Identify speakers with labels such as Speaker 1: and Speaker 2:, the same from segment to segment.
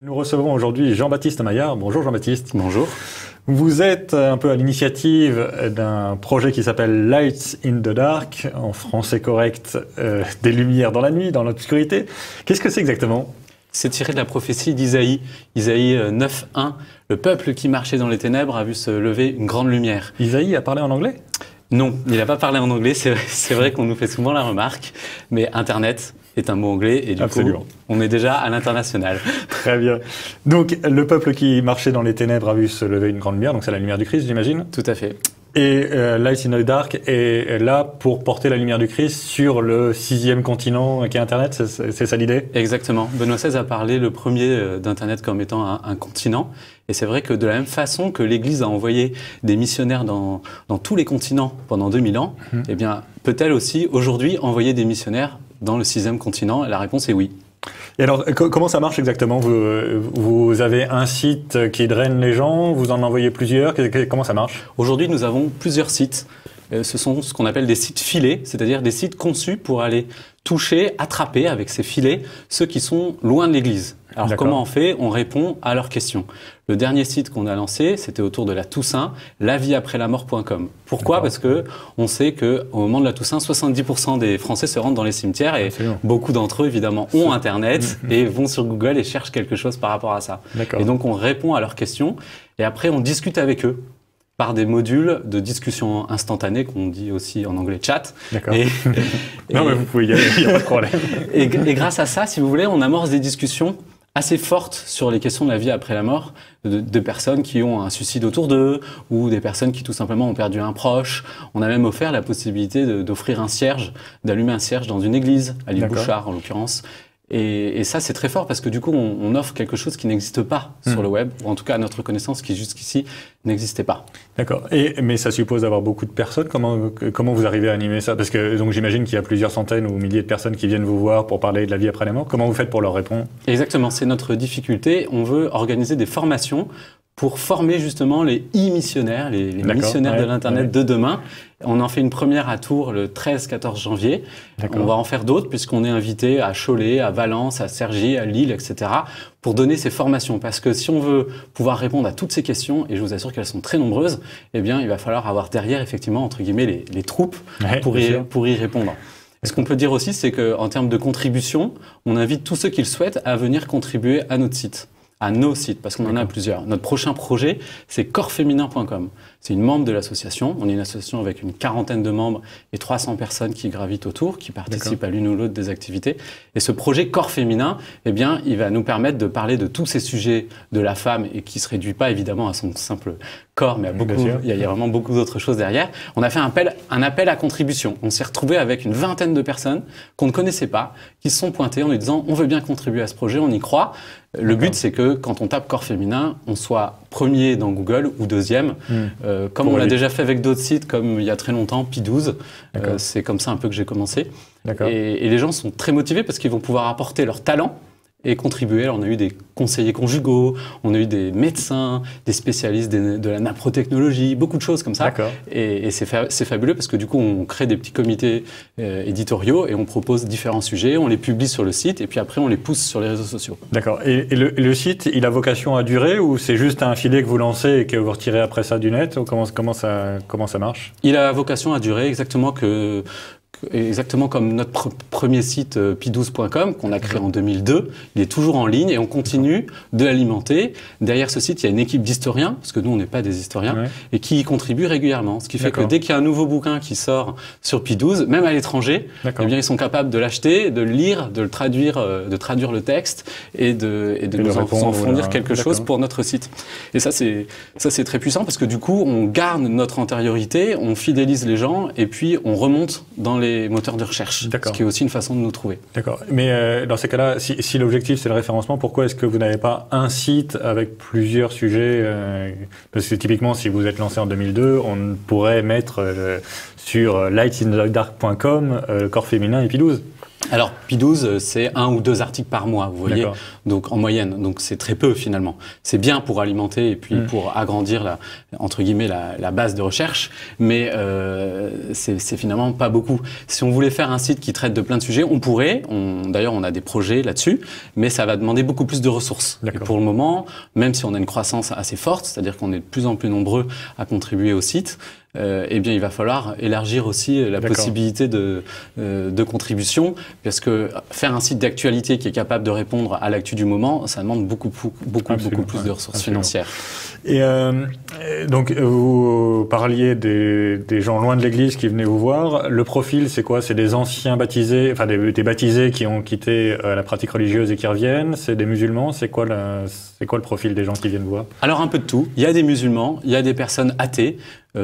Speaker 1: Nous recevons aujourd'hui Jean-Baptiste Maillard. Bonjour Jean-Baptiste.
Speaker 2: Bonjour.
Speaker 1: Vous êtes un peu à l'initiative d'un projet qui s'appelle Lights in the Dark, en français correct, des lumières dans la nuit, dans l'obscurité. Qu'est-ce que c'est exactement ?
Speaker 2: C'est tiré de la prophétie d'Isaïe, Isaïe 9.1. Le peuple qui marchait dans les ténèbres a vu se lever une grande lumière.
Speaker 1: Isaïe a parlé en anglais ?
Speaker 2: Non, il n'a pas parlé en anglais, c'est vrai qu'on nous fait souvent la remarque, mais Internet est un mot anglais et du coup, on est déjà à l'international.
Speaker 1: Très bien. Donc, le peuple qui marchait dans les ténèbres a vu se lever une grande lumière, donc c'est la lumière du Christ, j'imagine ?
Speaker 2: Tout à fait.
Speaker 1: Et Lights in the Dark est là pour porter la lumière du Christ sur le 6e continent qui est Internet, c'est ça l'idée ?
Speaker 2: Exactement. Benoît XVI a parlé le premier d'Internet comme étant un continent. Et c'est vrai que de la même façon que l'Église a envoyé des missionnaires dans tous les continents pendant 2000 ans, eh bien, peut-elle aussi aujourd'hui envoyer des missionnaires dans le 6e continent ? Et la réponse est oui.
Speaker 1: Et alors, comment ça marche exactement ? Vous avez un site qui draine les gens, vous en envoyez plusieurs, comment ça marche ?
Speaker 2: Aujourd'hui, nous avons plusieurs sites. Ce sont ce qu'on appelle des sites filets, c'est-à-dire des sites conçus pour aller toucher, attraper avec ces filets ceux qui sont loin de l'Église. Alors comment on fait ? On répond à leurs questions. Le dernier site qu'on a lancé, c'était autour de la Toussaint, lavieaprèslamort.com. Pourquoi ? Parce que on sait que au moment de la Toussaint, 70% des Français se rendent dans les cimetières et beaucoup d'entre eux, évidemment, ont Internet et vont sur Google et cherchent quelque chose par rapport à ça. Et donc, on répond à leurs questions et après, on discute avec eux par des modules de discussion instantanée, qu'on dit aussi en anglais chat.
Speaker 1: D'accord. Non, mais vous pouvez y aller, il n'y a pas de problème.
Speaker 2: Et grâce à ça, si vous voulez, on amorce des discussions assez fortes sur les questions de la vie après la mort, de personnes qui ont un suicide autour d'eux, ou des personnes qui tout simplement ont perdu un proche. On a même offert la possibilité d'offrir un cierge, d'allumer un cierge dans une église, à l'île Bouchard en l'occurrence. Et ça, c'est très fort parce que du coup, on offre quelque chose qui n'existe pas sur le web, ou en tout cas à notre connaissance, qui jusqu'ici n'existait pas.
Speaker 1: D'accord. Mais ça suppose d'avoir beaucoup de personnes. Comment vous arrivez à animer ça ? Parce que donc j'imagine qu'il y a plusieurs centaines ou milliers de personnes qui viennent vous voir pour parler de la vie après la mort. Comment vous faites pour leur répondre ?
Speaker 2: Exactement, c'est notre difficulté. On veut organiser des formations pour former justement les e-missionnaires, les missionnaires de l'Internet de demain. On en fait une première à Tours le 13-14 janvier. On va en faire d'autres puisqu'on est invité à Cholet, à Valence, à Cergy, à Lille, etc. pour donner ces formations. Parce que si on veut pouvoir répondre à toutes ces questions, et je vous assure qu'elles sont très nombreuses, eh bien, il va falloir avoir derrière, effectivement, entre guillemets, les troupes pour y répondre. Ce qu'on peut dire aussi, c'est qu'en termes de contribution, on invite tous ceux qui le souhaitent à venir contribuer à notre site. À nos sites, parce qu'on en a plusieurs. Notre prochain projet, c'est corpsféminin.com. C'est une membre de l'association. On est une association avec une quarantaine de membres et 300 personnes qui gravitent autour, qui participent à l'une ou l'autre des activités. Et ce projet Corps Féminin, eh bien, il va nous permettre de parler de tous ces sujets de la femme et qui ne se réduit pas évidemment à son simple corps, mais à il y a vraiment beaucoup d'autres choses derrière. On a fait un appel à contribution. On s'est retrouvé avec une vingtaine de personnes qu'on ne connaissait pas, qui se sont pointées en nous disant on veut bien contribuer à ce projet, on y croit. Le but, c'est que quand on tape corps féminin, on soit premier dans Google ou deuxième, comme on l'a déjà fait avec d'autres sites, comme il y a très longtemps, Pi12. C'est comme ça un peu que j'ai commencé. Et les gens sont très motivés parce qu'ils vont pouvoir apporter leur talent et contribuer. Alors, on a eu des conseillers conjugaux, on a eu des médecins, des spécialistes de la naprotechnologie, beaucoup de choses comme ça. Et c'est fabuleux parce que du coup, on crée des petits comités éditoriaux et on propose différents sujets, on les publie sur le site et puis après, on les pousse sur les réseaux sociaux.
Speaker 1: D'accord. Et le site, il a vocation à durer ou c'est juste un filet que vous lancez et que vous retirez après ça du net ou comment ça marche ?
Speaker 2: Il a vocation à durer exactement comme notre premier site pi12.com qu'on a créé en 2002. Il est toujours en ligne et on continue de l'alimenter. Derrière ce site, il y a une équipe d'historiens, parce que nous, on n'est pas des historiens, et qui y contribuent régulièrement. Ce qui fait que dès qu'il y a un nouveau bouquin qui sort sur Pi12, même à l'étranger, eh bien, ils sont capables de l'acheter, de le lire, de le traduire, de traduire le texte et de nous en fournir quelque chose pour notre site. Et ça, c'est très puissant parce que du coup, on garde notre antériorité, on fidélise les gens et puis on remonte dans les moteurs de recherche, ce qui est aussi une façon de nous trouver. D'accord.
Speaker 1: Mais dans ces cas-là, si l'objectif c'est le référencement, pourquoi est-ce que vous n'avez pas un site avec plusieurs sujets parce que typiquement, si vous êtes lancé en 2002, on pourrait mettre sur lightsinthedark.com corps féminin et Pi12.
Speaker 2: Alors, P12, c'est 1 ou 2 articles par mois, vous voyez, donc en moyenne. Donc, c'est très peu finalement. C'est bien pour alimenter et puis pour agrandir, entre guillemets, la base de recherche, mais c'est finalement pas beaucoup. Si on voulait faire un site qui traite de plein de sujets, on pourrait. D'ailleurs, on a des projets là-dessus, mais ça va demander beaucoup plus de ressources. Et pour le moment, même si on a une croissance assez forte, c'est-à-dire qu'on est de plus en plus nombreux à contribuer au site, eh bien, il va falloir élargir aussi la possibilité de contribution, parce que faire un site d'actualité qui est capable de répondre à l'actu du moment, ça demande beaucoup plus de ressources financières.
Speaker 1: Et donc, vous parliez des gens loin de l'église qui venaient vous voir. Le profil, c'est quoi? C'est des anciens baptisés, enfin des baptisés qui ont quitté la pratique religieuse et qui reviennent? C'est des musulmans? C'est quoi le profil des gens qui viennent vous voir?
Speaker 2: Alors, un peu de tout. Il y a des musulmans, il y a des personnes athées.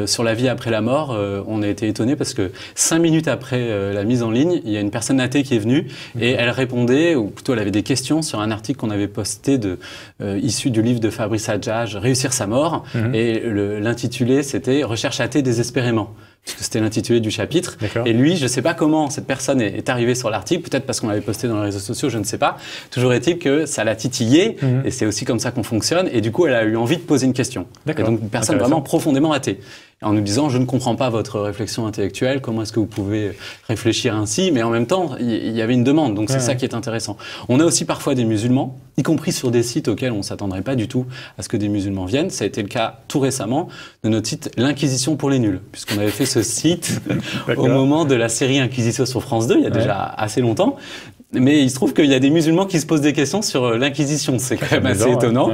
Speaker 2: Sur la vie après la mort, on a été étonnés parce que 5 minutes après la mise en ligne, il y a une personne athée qui est venue et elle répondait, ou plutôt elle avait des questions sur un article qu'on avait posté issu du livre de Fabrice Adjage, Réussir sa mort, et l'intitulé c'était « Recherche athée désespérément ». Puisque c'était l'intitulé du chapitre. Et lui, je ne sais pas comment cette personne est arrivée sur l'article, peut-être parce qu'on l'avait posté dans les réseaux sociaux, je ne sais pas. Toujours est-il que ça l'a titillé, et c'est aussi comme ça qu'on fonctionne, et du coup, elle a eu envie de poser une question. Et donc, une personne vraiment profondément athée. En nous disant, je ne comprends pas votre réflexion intellectuelle, comment est-ce que vous pouvez réfléchir ainsi, mais en même temps, il y avait une demande, donc c'est ça qui est intéressant. On a aussi parfois des musulmans, y compris sur des sites auxquels on ne s'attendrait pas du tout à ce que des musulmans viennent. Ça a été le cas tout récemment de notre site L'Inquisition pour les nuls, puisqu'on avait fait ce site au moment de la série Inquisition sur France 2, il y a déjà assez longtemps. Mais il se trouve qu'il y a des musulmans qui se posent des questions sur l'Inquisition. C'est quand même assez étonnant.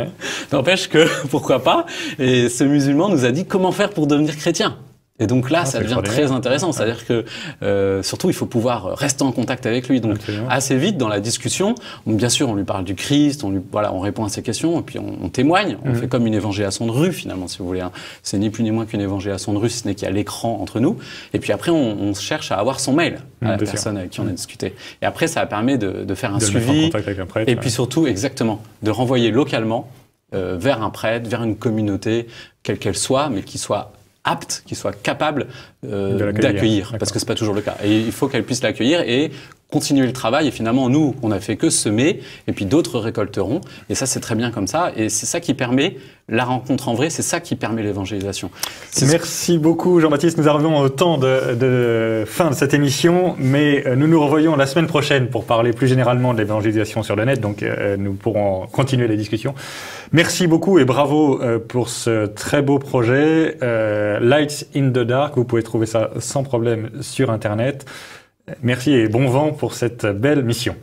Speaker 2: N'empêche que, pourquoi pas. Et ce musulman nous a dit comment faire pour devenir chrétien. Et donc là, ça devient très intéressant. C'est-à-dire que, surtout, il faut pouvoir rester en contact avec lui. Donc, assez vite, dans la discussion, bien sûr, on lui parle du Christ, on répond à ses questions, et puis on témoigne. On fait comme une évangélisation de rue, finalement, si vous voulez. C'est ni plus ni moins qu'une évangélisation de rue, si ce n'est qu'il y a l'écran entre nous. Et puis après, on cherche à avoir son mail à la personne avec qui on a discuté. Et après, ça permet de faire un suivi. Et puis surtout, exactement, de renvoyer localement vers un prêtre, vers une communauté, quelle qu'elle soit, mais qui soit apte, qui soit capable d'accueillir, parce que c'est pas toujours le cas. Et il faut qu'elle puisse l'accueillir et continuer le travail. Et finalement, nous, on n'a fait que semer, et puis d'autres récolteront. Et ça, c'est très bien comme ça. Et c'est ça qui permet la rencontre en vrai, c'est ça qui permet l'évangélisation.
Speaker 1: Merci beaucoup, Jean-Baptiste. Nous arrivons au temps de fin de cette émission, mais nous nous revoyons la semaine prochaine pour parler plus généralement de l'évangélisation sur le net. Donc, nous pourrons continuer les discussions. Merci beaucoup et bravo pour ce très beau projet. Lights in the Dark, vous pouvez trouver ça sans problème sur Internet. Merci et bon vent pour cette belle mission.